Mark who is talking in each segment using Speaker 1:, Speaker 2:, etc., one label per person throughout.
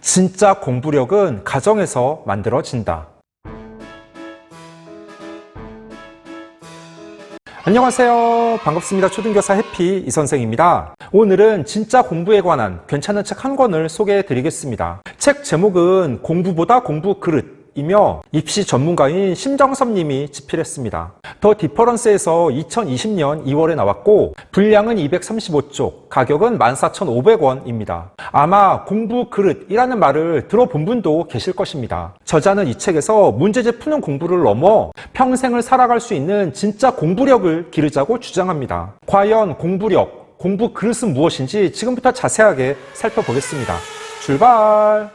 Speaker 1: 진짜 공부력은 가정에서 만들어진다. 안녕하세요. 반갑습니다. 초등교사 해피 이선생입니다. 오늘은 진짜 공부에 관한 괜찮은 책 한 권을 소개해 드리겠습니다. 책 제목은 공부보다 공부 그릇이며 입시 전문가인 심정섭 님이 집필했습니다. 더 디퍼런스에서 2020년 2월에 나왔고 분량은 235쪽, 가격은 14,500원입니다. 아마 공부 그릇이라는 말을 들어본 분도 계실 것입니다. 저자는 이 책에서 문제집 푸는 공부를 넘어 평생을 살아갈 수 있는 진짜 공부력을 기르자고 주장합니다. 과연 공부력, 공부 그릇은 무엇인지 지금부터 자세하게 살펴보겠습니다. 출발!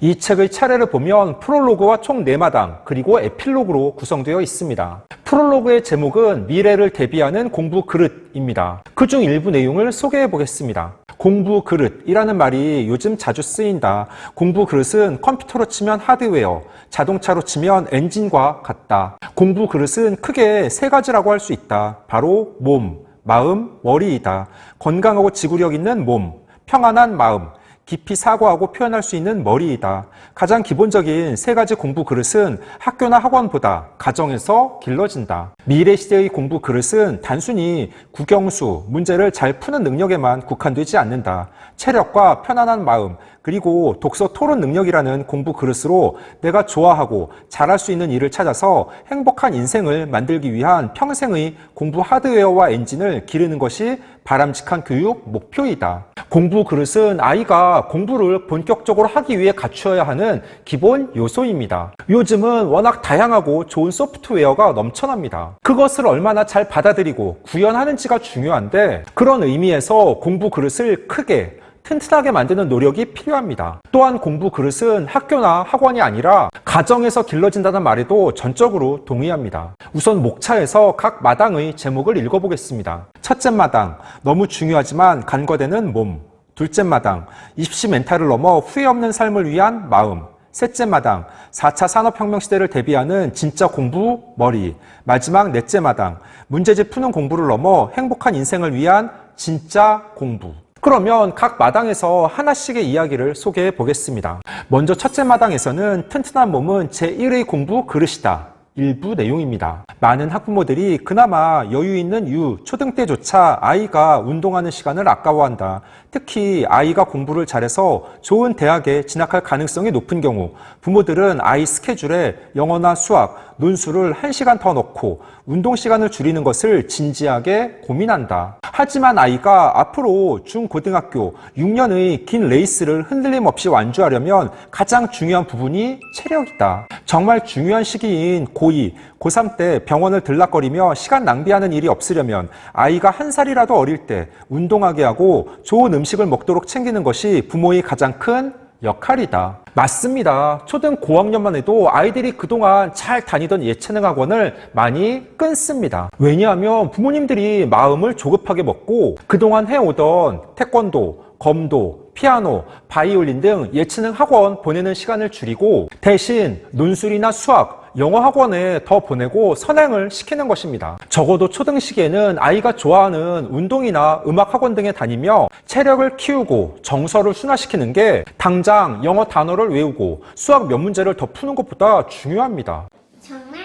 Speaker 1: 이 책의 차례를 보면 프롤로그와 총 4마당 그리고 에필로그로 구성되어 있습니다. 프롤로그의 제목은 미래를 대비하는 공부 그릇입니다. 그중 일부 내용을 소개해 보겠습니다. 공부 그릇이라는 말이 요즘 자주 쓰인다. 공부 그릇은 컴퓨터로 치면 하드웨어, 자동차로 치면 엔진과 같다. 공부 그릇은 크게 3가지라고 할 수 있다. 바로 몸, 마음, 머리이다. 건강하고 지구력 있는 몸, 평안한 마음, 깊이 사고하고 표현할 수 있는 머리이다. 가장 기본적인 3가지 공부 그릇은 학교나 학원보다 가정에서 길러진다. 미래 시대의 공부 그릇은 단순히 국영수, 문제를 잘 푸는 능력에만 국한되지 않는다. 체력과 편안한 마음, 그리고 독서 토론 능력이라는 공부 그릇으로 내가 좋아하고 잘할 수 있는 일을 찾아서 행복한 인생을 만들기 위한 평생의 공부 하드웨어와 엔진을 기르는 것이 바람직한 교육 목표이다. 공부 그릇은 아이가 공부를 본격적으로 하기 위해 갖추어야 하는 기본 요소입니다. 요즘은 워낙 다양하고 좋은 소프트웨어가 넘쳐납니다. 그것을 얼마나 잘 받아들이고 구현하는지가 중요한데 그런 의미에서 공부 그릇을 크게 튼튼하게 만드는 노력이 필요합니다. 또한 공부 그릇은 학교나 학원이 아니라 가정에서 길러진다는 말에도 전적으로 동의합니다. 우선 목차에서 각 마당의 제목을 읽어보겠습니다. 첫째 마당, 너무 중요하지만 간과되는 몸. 둘째 마당, 입시 멘탈을 넘어 후회 없는 삶을 위한 마음. 셋째 마당, 4차 산업혁명 시대를 대비하는 진짜 공부 머리. 마지막 넷째 마당, 문제집 푸는 공부를 넘어 행복한 인생을 위한 진짜 공부. 그러면 각 마당에서 하나씩의 이야기를 소개해 보겠습니다. 먼저 첫째 마당에서는 튼튼한 몸은 제1의 공부 그릇이다. 일부 내용입니다. 많은 학부모들이 그나마 여유 있는 초등 때조차 아이가 운동하는 시간을 아까워한다. 특히 아이가 공부를 잘해서 좋은 대학에 진학할 가능성이 높은 경우 부모들은 아이 스케줄에 영어나 수학, 논술을 1시간 더 넣고 운동 시간을 줄이는 것을 진지하게 고민한다. 하지만 아이가 앞으로 중고등학교 6년의 긴 레이스를 흔들림 없이 완주하려면 가장 중요한 부분이 체력이다. 정말 중요한 시기인 고2, 고3 때 병원을 들락거리며 시간 낭비하는 일이 없으려면 아이가 1살이라도 어릴 때 운동하게 하고 좋은 음식을 먹도록 챙기는 것이 부모의 가장 큰 역할이다. 맞습니다. 초등 고학년만 해도 아이들이 그동안 잘 다니던 예체능 학원을 많이 끊습니다. 왜냐하면 부모님들이 마음을 조급하게 먹고 그동안 해오던 태권도, 검도, 피아노, 바이올린 등 예체능 학원 보내는 시간을 줄이고 대신 논술이나 수학, 영어 학원에 더 보내고 선행을 시키는 것입니다. 적어도 초등 시기에는 아이가 좋아하는 운동이나 음악 학원 등에 다니며 체력을 키우고 정서를 순화시키는 게 당장 영어 단어를 외우고 수학 몇 문제를 더 푸는 것보다 중요합니다.
Speaker 2: 정말?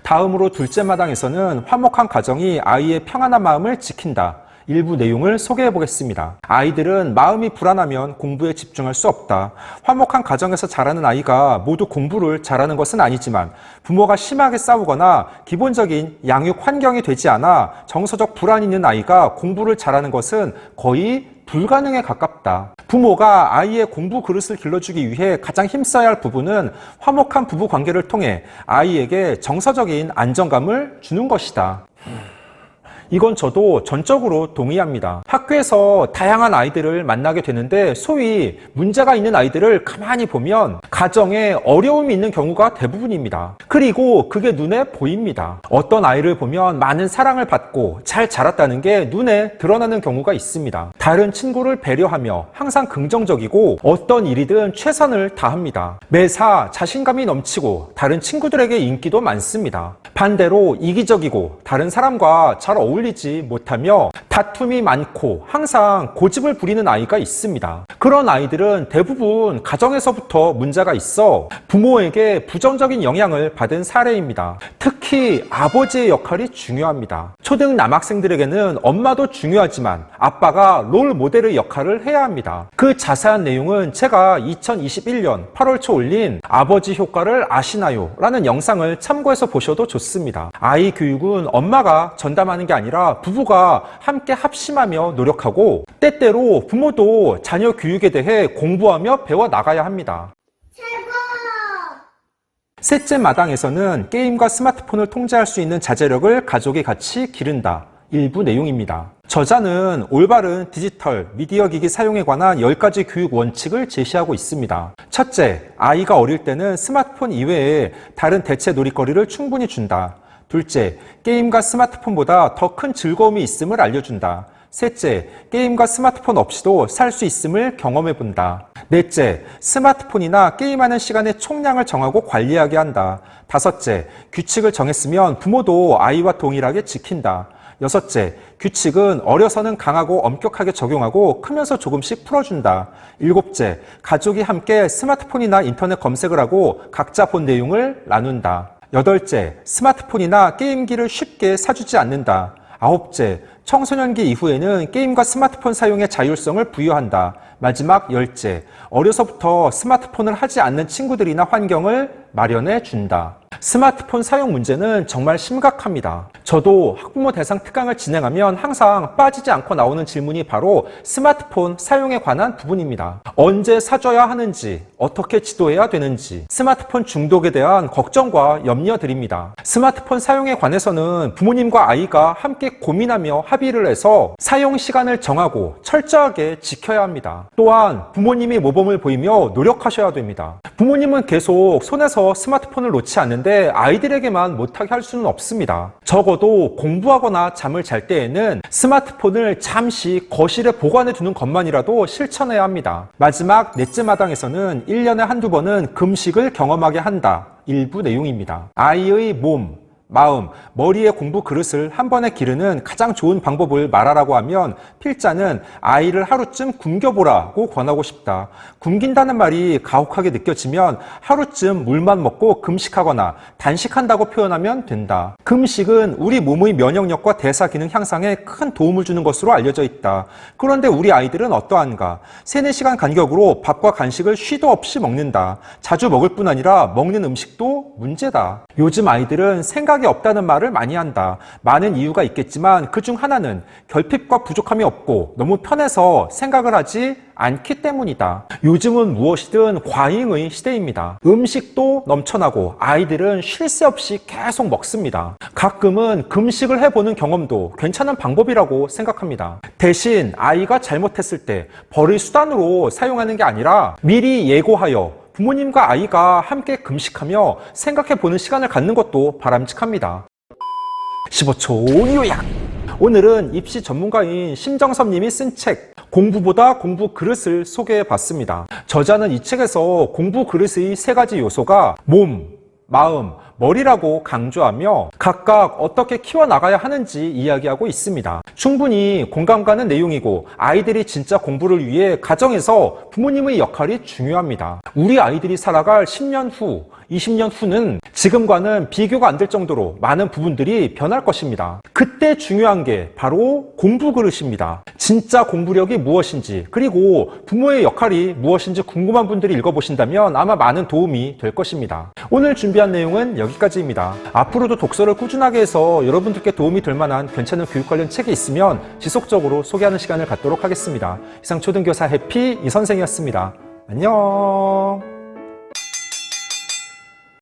Speaker 1: 다음으로 둘째 마당에서는 화목한 가정이 아이의 평안한 마음을 지킨다. 일부 내용을 소개해 보겠습니다. 아이들은 마음이 불안하면 공부에 집중할 수 없다. 화목한 가정에서 자라는 아이가 모두 공부를 잘하는 것은 아니지만 부모가 심하게 싸우거나 기본적인 양육 환경이 되지 않아 정서적 불안이 있는 아이가 공부를 잘하는 것은 거의 불가능에 가깝다. 부모가 아이의 공부 그릇을 길러주기 위해 가장 힘써야 할 부분은 화목한 부부 관계를 통해 아이에게 정서적인 안정감을 주는 것이다. 이건 저도 전적으로 동의합니다. 학교에서 다양한 아이들을 만나게 되는데 소위 문제가 있는 아이들을 가만히 보면 가정에 어려움이 있는 경우가 대부분입니다. 그리고 그게 눈에 보입니다. 어떤 아이를 보면 많은 사랑을 받고 잘 자랐다는 게 눈에 드러나는 경우가 있습니다. 다른 친구를 배려하며 항상 긍정적이고 어떤 일이든 최선을 다합니다. 매사 자신감이 넘치고 다른 친구들에게 인기도 많습니다. 반대로 이기적이고 다른 사람과 잘 어울리지 못하며 다툼이 많고 항상 고집을 부리는 아이가 있습니다. 그런 아이들은 대부분 가정에서부터 문제가 있어 부모에게 부정적인 영향을 받은 사례입니다. 특히 아버지의 역할이 중요합니다. 초등 남학생들에게는 엄마도 중요하지만 아빠가 롤 모델의 역할을 해야 합니다. 그 자세한 내용은 제가 2021년 8월 초 올린 아버지 효과를 아시나요? 라는 영상을 참고해서 보셔도 좋습니다. 아이 교육은 엄마가 전담하는 게 아니라 부부가 함께 합심하며 노력하고 때때로 부모도 자녀 교육에 대해 공부하며 배워 나가야 합니다. 셋째 마당에서는 게임과 스마트폰을 통제할 수 있는 자제력을 가족이 같이 기른다. 일부 내용입니다. 저자는 올바른 디지털 미디어 기기 사용에 관한 10가지 교육 원칙을 제시하고 있습니다. 첫째, 아이가 어릴 때는 스마트폰 이외에 다른 대체 놀이거리를 충분히 준다. 둘째, 게임과 스마트폰보다 더 큰 즐거움이 있음을 알려준다. 셋째, 게임과 스마트폰 없이도 살 수 있음을 경험해본다. 넷째, 스마트폰이나 게임하는 시간의 총량을 정하고 관리하게 한다. 다섯째, 규칙을 정했으면 부모도 아이와 동일하게 지킨다. 여섯째, 규칙은 어려서는 강하고 엄격하게 적용하고 크면서 조금씩 풀어준다. 일곱째, 가족이 함께 스마트폰이나 인터넷 검색을 하고 각자 본 내용을 나눈다. 여덟째, 스마트폰이나 게임기를 쉽게 사주지 않는다. 아홉째, 청소년기 이후에는 게임과 스마트폰 사용의 자율성을 부여한다. 마지막 열째, 어려서부터 스마트폰을 하지 않는 친구들이나 환경을 마련해 준다. 스마트폰 사용 문제는 정말 심각합니다. 저도 학부모 대상 특강을 진행하면 항상 빠지지 않고 나오는 질문이 바로 스마트폰 사용에 관한 부분입니다. 언제 사줘야 하는지, 어떻게 지도해야 되는지, 스마트폰 중독에 대한 걱정과 염려드립니다. 스마트폰 사용에 관해서는 부모님과 아이가 함께 고민하며 합의를 해서 사용 시간을 정하고 철저하게 지켜야 합니다. 또한 부모님이 모범을 보이며 노력하셔야 됩니다. 부모님은 계속 손에서 스마트폰을 놓지 않는데 아이들에게만 못하게 할 수는 없습니다. 적어도 공부하거나 잠을 잘 때에는 스마트폰을 잠시 거실에 보관해 두는 것만이라도 실천해야 합니다. 마지막 넷째 마당에서는 1년에 한두 번은 금식을 경험하게 한다. 일부 내용입니다. 아이의 몸, 마음, 머리의 공부 그릇을 한 번에 기르는 가장 좋은 방법을 말하라고 하면 필자는 아이를 하루쯤 굶겨보라고 권하고 싶다. 굶긴다는 말이 가혹하게 느껴지면 하루쯤 물만 먹고 금식하거나 단식한다고 표현하면 된다. 금식은 우리 몸의 면역력과 대사 기능 향상에 큰 도움을 주는 것으로 알려져 있다. 그런데 우리 아이들은 어떠한가? 3-4시간 간격으로 밥과 간식을 쉬도 없이 먹는다. 자주 먹을 뿐 아니라 먹는 음식도 문제다. 요즘 아이들은 생각이 없다는 말을 많이 한다. 많은 이유가 있겠지만 그중 하나는 결핍과 부족함이 없고 너무 편해서 생각을 하지 않기 때문이다. 요즘은 무엇이든 과잉의 시대입니다. 음식도 넘쳐나고 아이들은 쉴 새 없이 계속 먹습니다. 가끔은 금식을 해보는 경험도 괜찮은 방법이라고 생각합니다. 대신 아이가 잘못했을 때 벌의 수단으로 사용하는 게 아니라 미리 예고하여 부모님과 아이가 함께 금식하며 생각해보는 시간을 갖는 것도 바람직합니다. 15초 요약! 오늘은 입시 전문가인 심정섭님이 쓴 책 공부보다 공부 그릇을 소개해봤습니다. 저자는 이 책에서 공부 그릇의 3가지 요소가 몸, 마음, 머리라고 강조하며 각각 어떻게 키워나가야 하는지 이야기하고 있습니다. 충분히 공감 가는 내용이고 아이들이 진짜 공부를 위해 가정에서 부모님의 역할이 중요합니다. 우리 아이들이 살아갈 10년 후, 20년 후는 지금과는 비교가 안 될 정도로 많은 부분들이 변할 것입니다. 그때 중요한 게 바로 공부 그릇입니다. 진짜 공부력이 무엇인지 그리고 부모의 역할이 무엇인지 궁금한 분들이 읽어보신다면 아마 많은 도움이 될 것입니다. 오늘 준비한 내용은 여기까지입니다. 앞으로도 독서를 꾸준하게 해서 여러분들께 도움이 될 만한 괜찮은 교육 관련 책이 있으면 지속적으로 소개하는 시간을 갖도록 하겠습니다. 이상 초등교사 해피 이선생이었습니다. 안녕.